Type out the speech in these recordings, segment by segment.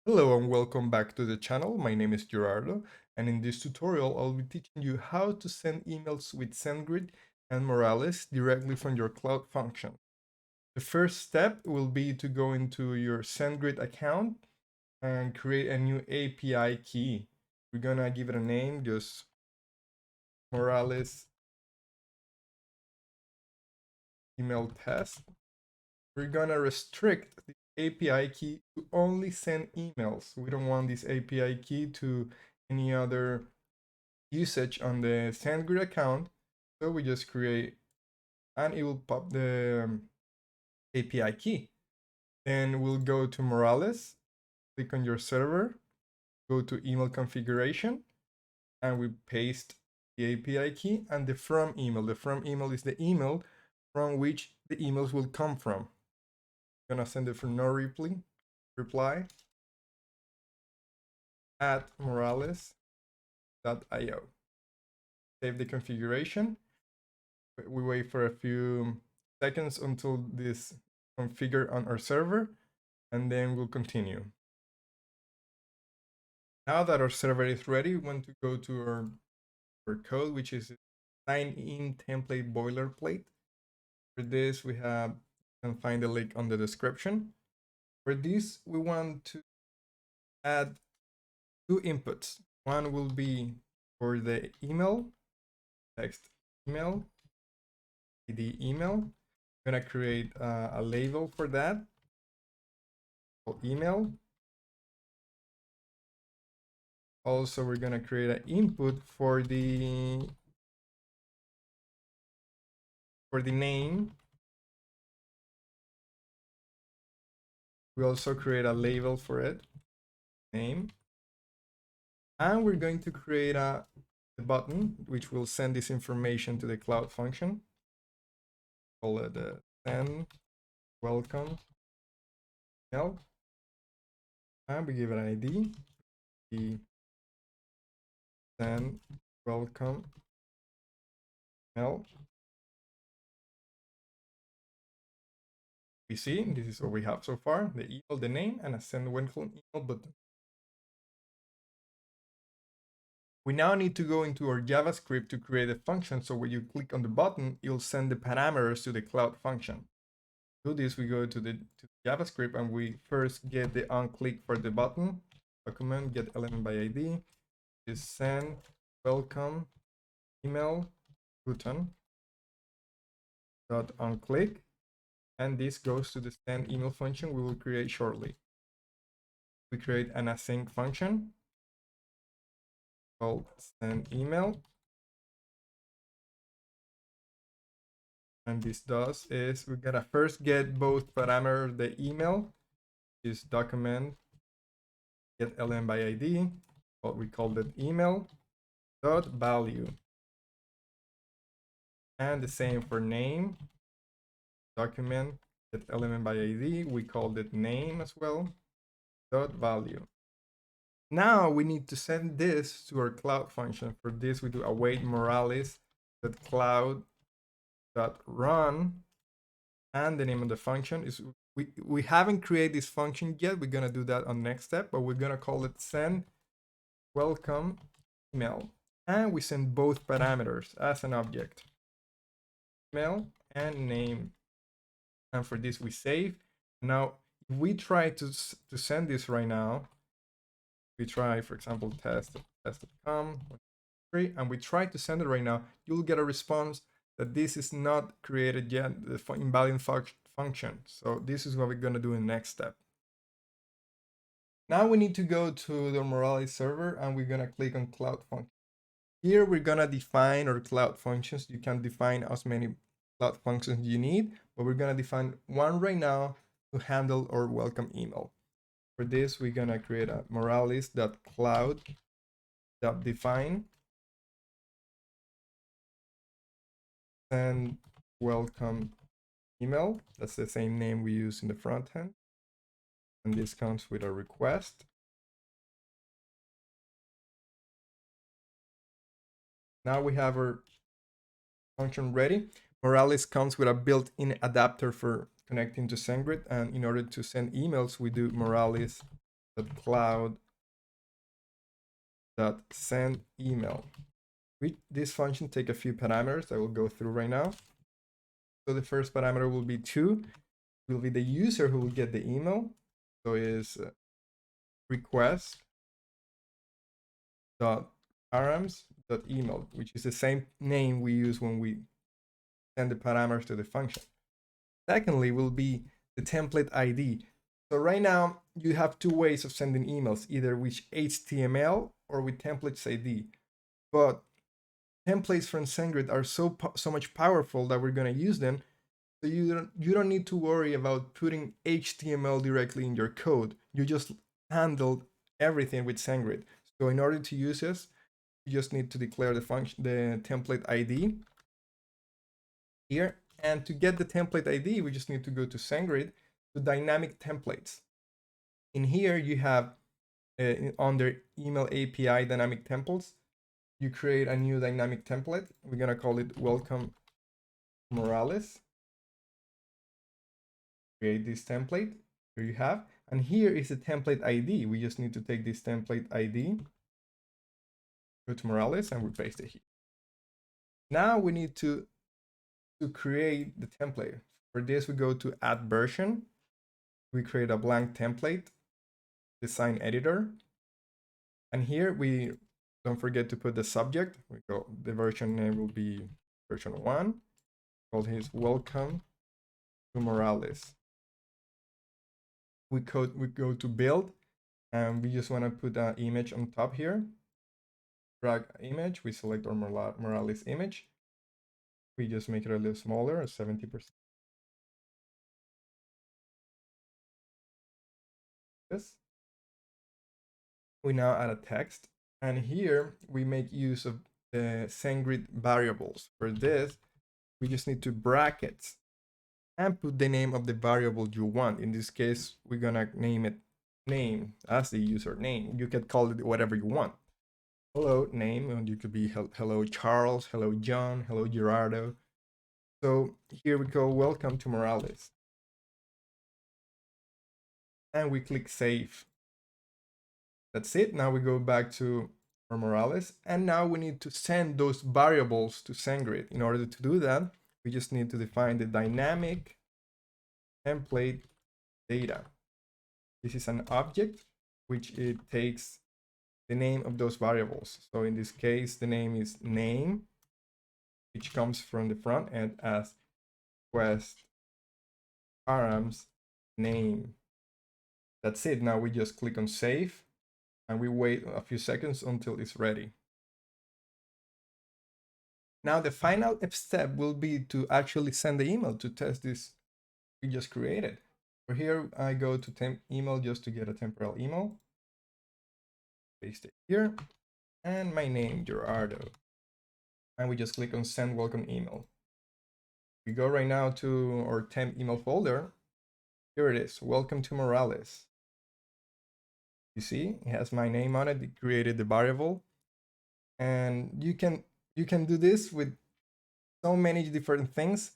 Hello and welcome back to the channel. My name is Gerardo, and in this tutorial I'll be teaching you how to send emails with SENDGRID and Moralis directly from your Cloud function. The first step will be to go into your SENDGRID account and create a new API key. We're gonna give it a name, just Moralis email test. We're gonna restrict the API key to only send emails. We don't want this API key to any other usage on the SendGrid account. So we just create and it will pop the API key. Then we'll go to Moralis, click on your server, go to email configuration, and we paste the API key and the from email. The from email is the email from which the emails will come from. I'm gonna send it for no reply at moralis.io. Save the configuration. We wait for a few seconds until this configure on our server, and then we'll continue. Now that our server is ready, we want to go to our code, which is sign-in template boilerplate. For this, we can find the link on the description. For this, we want to add two inputs. One will be for the email, text email, ID email. I'm gonna create a label for that, called email. Also, we're gonna create an input for the name. We also create a label for it, name. And we're going to create a button which will send this information to the Cloud function. Call it send welcome email. And we give it an ID. The send welcome email. We see this is what we have so far: the email, the name, and a send welcome email button. We now need to go into our JavaScript to create a function. So when you click on the button, it'll send the parameters to the Cloud function. To do this, we go to the JavaScript and we first get the onClick for the button. Document get element by ID is send welcome email button dot onClick, and this goes to the send email function we will create shortly. We create an async function called send email, and this does is we're gonna first get both parameters. The email is document get element by ID, what we call it email dot value, and the same for name, document get element by ID, we called it name as well dot value. Now we need to send this to our Cloud function. For this, we do await moralis.cloud.run, and the name of the function is we haven't created this function yet. We're gonna do that on next step, but we're gonna call it send welcome email, and we send both parameters as an object, email and name. And for this, we save. Now, if we try to send this right now, we try, for example, test.com, and we try to send it right now, you'll get a response that this is not created yet, the invalid function. So this is what we're going to do in the next step. Now we need to go to the Moralis server and we're going to click on Cloud function. Here we're going to define our Cloud functions. You can define as many Cloud functions you need, but we're going to define one right now to handle our welcome email. For this, we're gonna create a moralis.cloud.define and welcome email. That's the same name we use in the front end. And this comes with a request. Now we have our function ready. Moralis comes with a built-in adapter for connecting to SendGrid, and in order to send emails, we do moralis cloud.send email. This function take a few parameters I will go through right now. So the first parameter will be 2, will be the user who will get the email. So is request.params.email, which is the same name we use when we send the parameters to the function. Secondly, will be the template ID. So right now you have two ways of sending emails, either with HTML or with templates ID. But templates from SENDGRID are so much powerful that we're going to use them. So you don't need to worry about putting HTML directly in your code. You just handle everything with SENDGRID. So in order to use this, you just need to declare the function, the template ID here. And to get the template ID, we just need to go to SENDGRID to dynamic templates. In here, you have under email API dynamic templates, you create a new dynamic template. We're going to call it welcome Moralis. Create this template. Here you have. And here is the template ID. We just need to take this template ID, go to Moralis, and we paste it here. Now we need to create the template. For this, we go to add version. We create a blank template, design editor. And here we don't forget to put the subject. The version name will be version 1. Called his welcome to Moralis. We go to build, and we just want to put an image on top here. Drag image, we select our Moralis image. We just make it a little smaller, 70%. This. We now add a text, and here we make use of the SENDGRID variables. For this, we just need to brackets and put the name of the variable you want. In this case, we're gonna name it name as the username. You can call it whatever you want. Hello name, and you could be hello Charles, hello John, hello Gerardo. So here we go, welcome to Moralis. And we click save. That's it. Now we go back to our Moralis, and now we need to send those variables to SENDGRID. In order to do that, we just need to define the dynamic template data. This is an object which it takes the name of those variables. So in this case, the name is name, which comes from the front end as request params name. That's it. Now we just click on save, and we wait a few seconds until it's ready. Now the final step will be to actually send the email to test this we just created. For here, I go to temp email just to get a temporal email. Paste it here, and my name, Gerardo. And we just click on send welcome email. We go right now to our temp email folder. Here it is, welcome to Moralis. You see, it has my name on it. It created the variable, and you can do this with so many different things.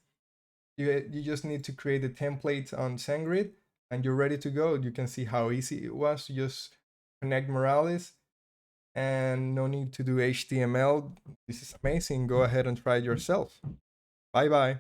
You just need to create the template on SENDGRID, and you're ready to go. You can see how easy it was to just connect Moralis, and no need to do HTML. This is amazing. Go ahead and try it yourself. Bye bye.